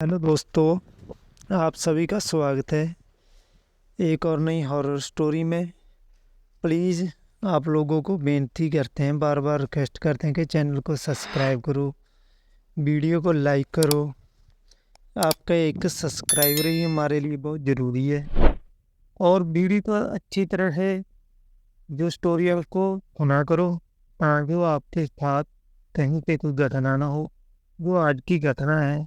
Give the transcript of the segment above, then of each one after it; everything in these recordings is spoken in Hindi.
हेलो दोस्तों, आप सभी का स्वागत है एक और नई हॉरर स्टोरी में। प्लीज़ आप लोगों को बेनती करते हैं, बार बार रिक्वेस्ट करते हैं कि चैनल को सब्सक्राइब करो, वीडियो को लाइक करो। आपका एक सब्सक्राइबर ही हमारे लिए बहुत ज़रूरी है। और वीडियो को अच्छी तरह से जो स्टोरी है उसको सुना करो, ताकि वो आपके साथ कहीं पे कोई घटना ना हो। वो आज की घटना है,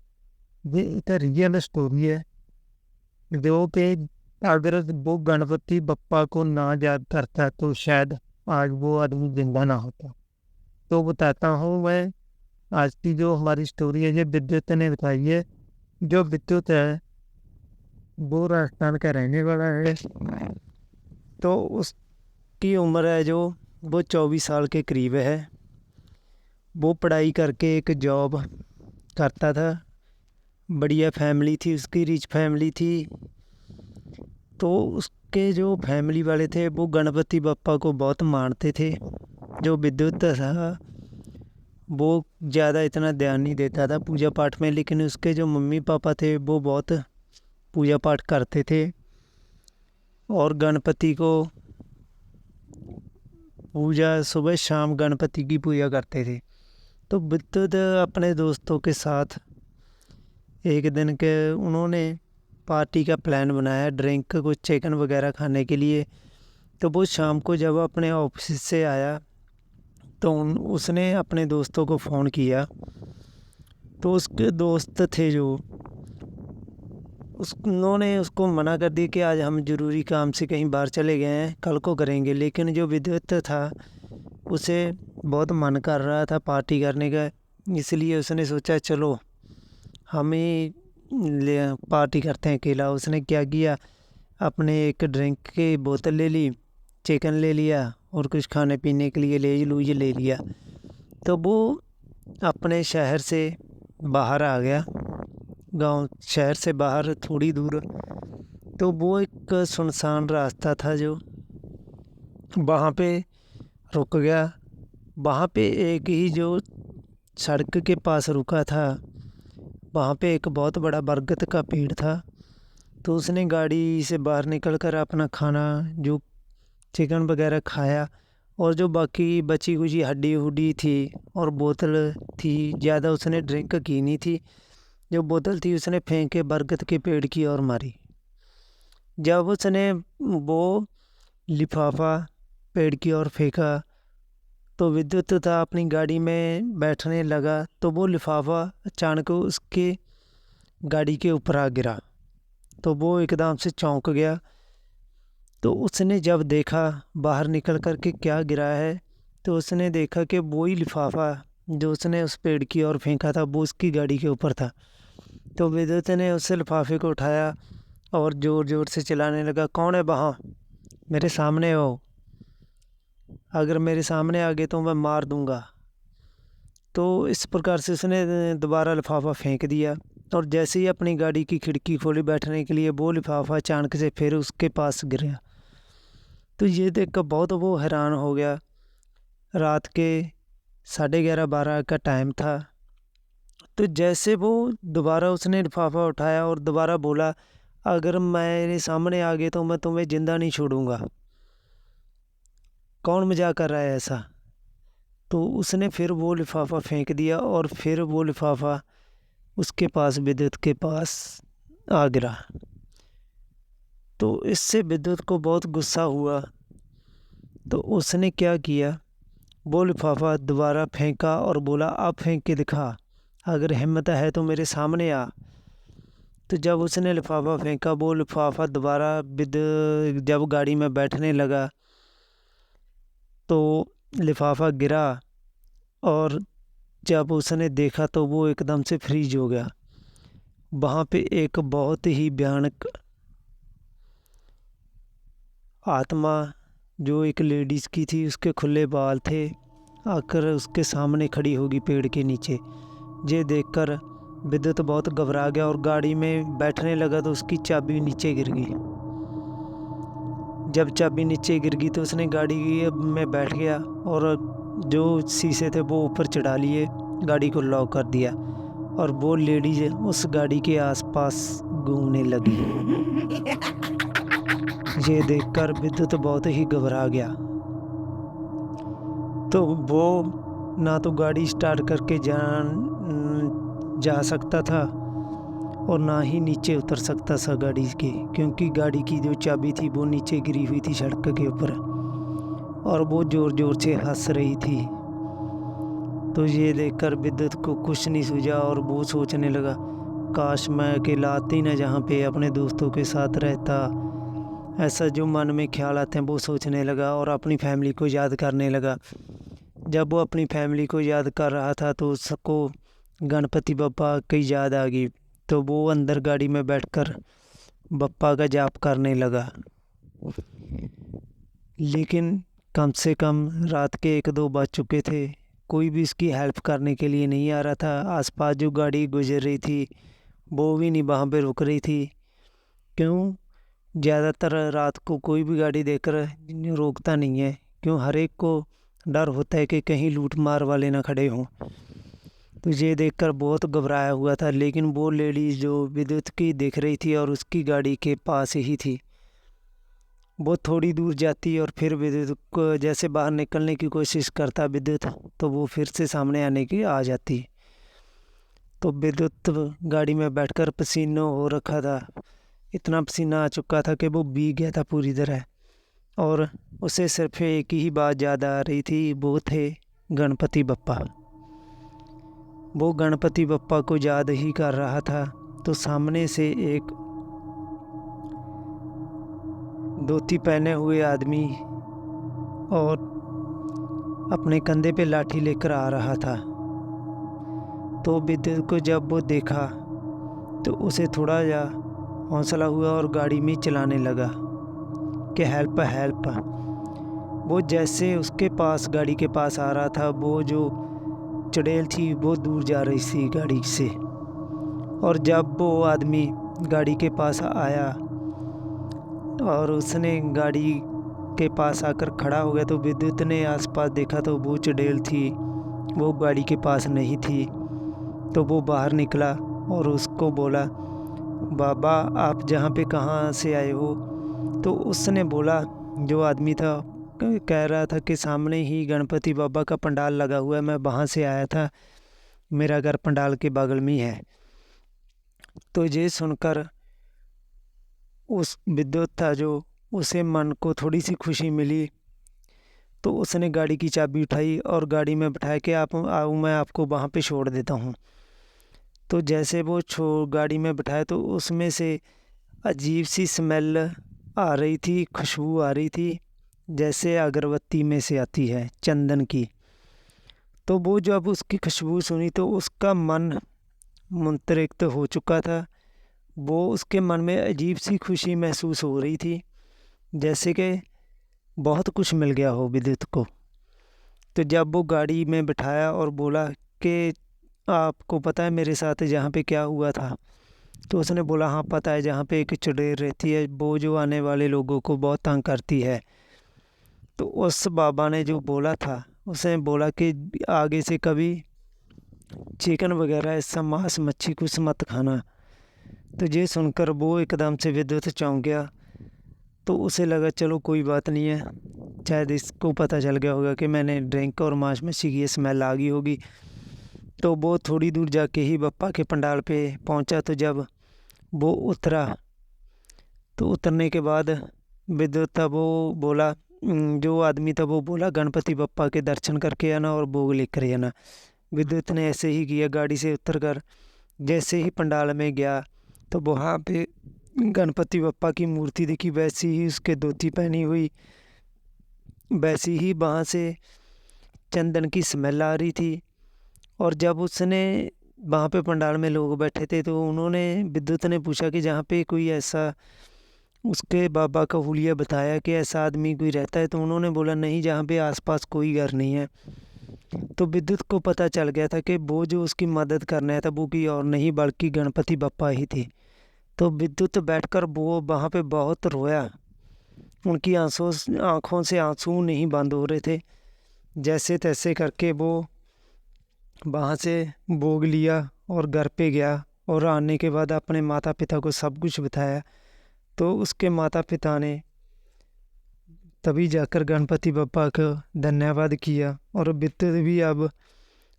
ये एक रियल स्टोरी है जो कि अगर वो गणपति बप्पा को ना याद करता तो शायद आज वो आदमी जिंदा ना होता। तो बताता हूँ मैं। आज की जो हमारी स्टोरी है ये विद्युत ने बताई है। जो विद्युत है वो राजस्थान का रहने वाला है। तो उसकी उम्र है जो वो 24 साल के करीब है। वो पढ़ाई करके एक जॉब करता था। बढ़िया फैमिली थी उसकी, रिच फैमिली थी। तो उसके जो फैमिली वाले थे वो गणपति बप्पा को बहुत मानते थे। जो विद्युत था वो ज़्यादा इतना ध्यान नहीं देता था पूजा पाठ में, लेकिन उसके जो मम्मी पापा थे वो बहुत पूजा पाठ करते थे और गणपति को पूजा सुबह शाम गणपति की पूजा करते थे। तो विद्युत अपने दोस्तों के साथ एक दिन के उन्होंने पार्टी का प्लान बनाया, ड्रिंक कुछ चिकन वगैरह खाने के लिए। तो वो शाम को जब अपने ऑफिस से आया तो उसने अपने दोस्तों को फ़ोन किया। तो उसके दोस्त थे जो उन्होंने उसको मना कर दिया कि आज हम ज़रूरी काम से कहीं बाहर चले गए हैं, कल को करेंगे। लेकिन जो विद्युत था उसे बहुत मन कर रहा था पार्टी करने का, इसलिए उसने सोचा चलो हम ही पार्टी करते हैं अकेला। उसने क्या किया, अपने एक ड्रिंक की बोतल ले ली, चिकन ले लिया और कुछ खाने पीने के लिए लेज लूज ले लिया। तो वो अपने शहर से बाहर आ गया, गांव शहर से बाहर थोड़ी दूर। तो वो एक सुनसान रास्ता था जो वहाँ पे रुक गया। वहाँ पे एक ही जो सड़क के पास रुका था वहाँ पे एक बहुत बड़ा बरगद का पेड़ था। तो उसने गाड़ी से बाहर निकल कर अपना खाना जो चिकन वगैरह खाया, और जो बाकी बची कुची हड्डी हुड्डी थी और बोतल थी, ज़्यादा उसने ड्रिंक की नहीं थी, जो बोतल थी उसने फेंक के बरगद के पेड़ की ओर मारी। जब उसने वो लिफाफा पेड़ की ओर फेंका तो विद्युत था अपनी गाड़ी में बैठने लगा, तो वो लिफाफा अचानक उसके गाड़ी के ऊपर आ गिरा। तो वो एकदम से चौंक गया। तो उसने जब देखा बाहर निकल कर के क्या गिरा है, तो उसने देखा कि वही लिफाफा जो उसने उस पेड़ की ओर फेंका था वो उसकी गाड़ी के ऊपर था। तो विद्युत ने उस लिफाफे को उठाया और ज़ोर ज़ोर से चिल्लाने लगा, कौन है वहाँ, मेरे सामने हो, अगर मेरे सामने आ गए तो मैं मार दूंगा। तो इस प्रकार से उसने दोबारा लिफाफा फेंक दिया, और जैसे ही अपनी गाड़ी की खिड़की खोली बैठने के लिए वो लिफाफा अचानक से फिर उसके पास गिरा। तो ये देख कर बहुत वो हैरान हो गया। रात के 11:30-12 का टाइम था। तो जैसे वो दोबारा उसने लिफाफा उठाया और दोबारा बोला, अगर मेरे सामने आ गए तो मैं तुम्हें ज़िंदा नहीं छोड़ूंगा, कौन मजाक कर रहा है ऐसा। तो उसने फिर वो लिफाफा फेंक दिया और फिर वो लिफाफा उसके पास विद्युत के पास आ गिरा। तो इससे विद्युत को बहुत गुस्सा हुआ। तो उसने क्या किया, वो लिफाफा दोबारा फेंका और बोला, अब फेंक के दिखा, अगर हिम्मत है तो मेरे सामने आ। तो जब उसने लिफाफा फेंका वो लिफाफा दोबारा जब गाड़ी में बैठने लगा तो लिफाफा गिरा, और जब उसने देखा तो वो एकदम से फ्रीज हो गया। वहाँ पे एक बहुत ही भयानक आत्मा जो एक लेडीज़ की थी, उसके खुले बाल थे, आकर उसके सामने खड़ी होगी पेड़ के नीचे। ये देखकर विद्युत बहुत घबरा गया और गाड़ी में बैठने लगा तो उसकी चाबी नीचे गिर गई। जब चाबी नीचे गिर गई तो उसने गाड़ी में बैठ गया और जो शीशे थे वो ऊपर चढ़ा लिए, गाड़ी को लॉक कर दिया और वो लेडीज उस गाड़ी के आसपास घूमने लगी। ये देखकर विद्युत बहुत ही घबरा गया। तो वो ना तो गाड़ी स्टार्ट करके जा सकता था और ना ही नीचे उतर सकता था गाड़ी के, क्योंकि गाड़ी की जो चाबी थी वो नीचे गिरी हुई थी सड़क के ऊपर, और वो ज़ोर ज़ोर से हंस रही थी। तो ये देखकर विद्युत को कुछ नहीं सूझा और वो सोचने लगा, काश मैं अकेला आती ना जहाँ पे अपने दोस्तों के साथ रहता। ऐसा जो मन में ख्याल आते हैं वो सोचने लगा और अपनी फैमिली को याद करने लगा। जब वो अपनी फैमिली को याद कर रहा था तो उसको गणपति बप्पा की याद आ गई। तो वो अंदर गाड़ी में बैठकर बप्पा का जाप करने लगा। लेकिन कम से कम रात के 1-2 बज चुके थे, कोई भी उसकी हेल्प करने के लिए नहीं आ रहा था। आसपास जो गाड़ी गुजर रही थी वो भी नहीं वहाँ पे रुक रही थी। क्यों? ज़्यादातर रात को कोई भी गाड़ी देखकर रोकता नहीं है, क्यों? हर एक को डर होता है कि कहीं लूट मार वाले ना खड़े हों। तो ये देखकर बहुत घबराया हुआ था। लेकिन वो लेडीज़ जो विद्युत की दिख रही थी और उसकी गाड़ी के पास ही थी, वो थोड़ी दूर जाती और फिर विद्युत को जैसे बाहर निकलने की कोशिश करता विद्युत, तो वो फिर से सामने आने की आ जाती। तो विद्युत गाड़ी में बैठकर पसीना हो रखा था, इतना पसीना आ चुका था कि वो भीग गया था पूरी तरह। और उसे सिर्फ एक ही बात याद आ रही थी, वो थे गणपति बप्पा। वो गणपति बप्पा को याद ही कर रहा था। तो सामने से एक धोती पहने हुए आदमी और अपने कंधे पे लाठी लेकर आ रहा था। तो विद्युत को जब वो देखा तो उसे थोड़ा जा हौसला हुआ और गाड़ी में चलाने लगा कि हेल्प हेल्प। वो जैसे उसके पास गाड़ी के पास आ रहा था, वो जो चुड़ैल थी वो दूर जा रही थी गाड़ी से। और जब वो आदमी गाड़ी के पास आया और उसने गाड़ी के पास आकर खड़ा हो गया, तो विद्युत ने आसपास देखा तो वो चुड़ैल थी, वो गाड़ी के पास नहीं थी। तो वो बाहर निकला और उसको बोला, बाबा आप जहाँ पे कहाँ से आए हो? तो उसने बोला, जो आदमी था कह रहा था कि सामने ही गणपति बाबा का पंडाल लगा हुआ है, मैं वहाँ से आया था, मेरा घर पंडाल के बगल में ही है। तो ये सुनकर उस विद्युत था जो, उसे मन को थोड़ी सी खुशी मिली। तो उसने गाड़ी की चाबी उठाई और गाड़ी में बैठा के आप आओ, मैं आपको वहाँ पे छोड़ देता हूँ। तो जैसे वो गाड़ी में बैठाया तो उसमें से अजीब सी स्मेल आ रही थी, खुशबू आ रही थी, जैसे अगरबत्ती में से आती है चंदन की। तो वो जब उसकी खुशबू सुनी तो उसका मन मुंतरिक्त हो चुका था। वो उसके मन में अजीब सी खुशी महसूस हो रही थी, जैसे कि बहुत कुछ मिल गया हो विद्युत को। तो जब वो गाड़ी में बिठाया और बोला कि आपको पता है मेरे साथ जहाँ पे क्या हुआ था? तो उसने बोला, हाँ पता है, जहाँ पे एक चुड़ैल रहती है वो जो आने वाले लोगों को बहुत तंग करती है। तो उस बाबा ने जो बोला था, उसने बोला कि आगे से कभी चिकन वगैरह ऐसा मांस मच्छी कुछ मत खाना। तो ये सुनकर वो एकदम से विद्युत चौंक गया। तो उसे लगा चलो कोई बात नहीं है, शायद इसको पता चल गया होगा कि मैंने ड्रिंक और मांस मच्छी की स्मेल आ गई होगी। तो वो थोड़ी दूर जाके ही बप्पा के पंडाल पे पहुंचा। तो जब वो उतरा तो उतरने के बाद विद्युत था वो बोला, जो आदमी था वो बोला, गणपति बप्पा के दर्शन करके आना और भोग लेकर आना। विद्युत ने ऐसे ही किया। गाड़ी से उतरकर जैसे ही पंडाल में गया तो वहाँ पे गणपति बप्पा की मूर्ति दिखी, वैसी ही उसके धोती पहनी हुई, वैसी ही वहाँ से चंदन की स्मेल आ रही थी। और जब उसने वहाँ पे पंडाल में लोग बैठे थे तो उन्होंने विद्युत ने पूछा कि जहाँ पे कोई ऐसा, उसके बाबा का हुलिया बताया कि ऐसा आदमी कोई रहता है? तो उन्होंने बोला नहीं, जहाँ पे आसपास कोई घर नहीं है। तो विद्युत को पता चल गया था कि वो जो उसकी मदद करने आया था वो कोई और नहीं बल्कि गणपति बप्पा ही थे। तो विद्युत बैठकर वो वहाँ पे बहुत रोया। उनकी आंखों से आंसू नहीं बंद हो रहे थे। जैसे तैसे करके वो वहाँ से भोग लिया और घर पे गया और आने के बाद अपने माता पिता को सब कुछ बताया। तो उसके माता पिता ने तभी जाकर गणपति बप्पा को धन्यवाद किया, और विद्युत भी अब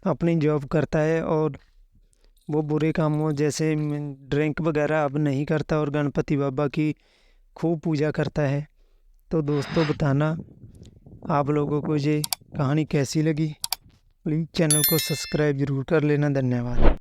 अपनी जॉब करता है और वो बुरे कामों जैसे ड्रिंक वगैरह अब नहीं करता और गणपति बाबा की खूब पूजा करता है। तो दोस्तों, बताना आप लोगों को ये कहानी कैसी लगी। प्लीज़ चैनल को सब्सक्राइब ज़रूर कर लेना। धन्यवाद।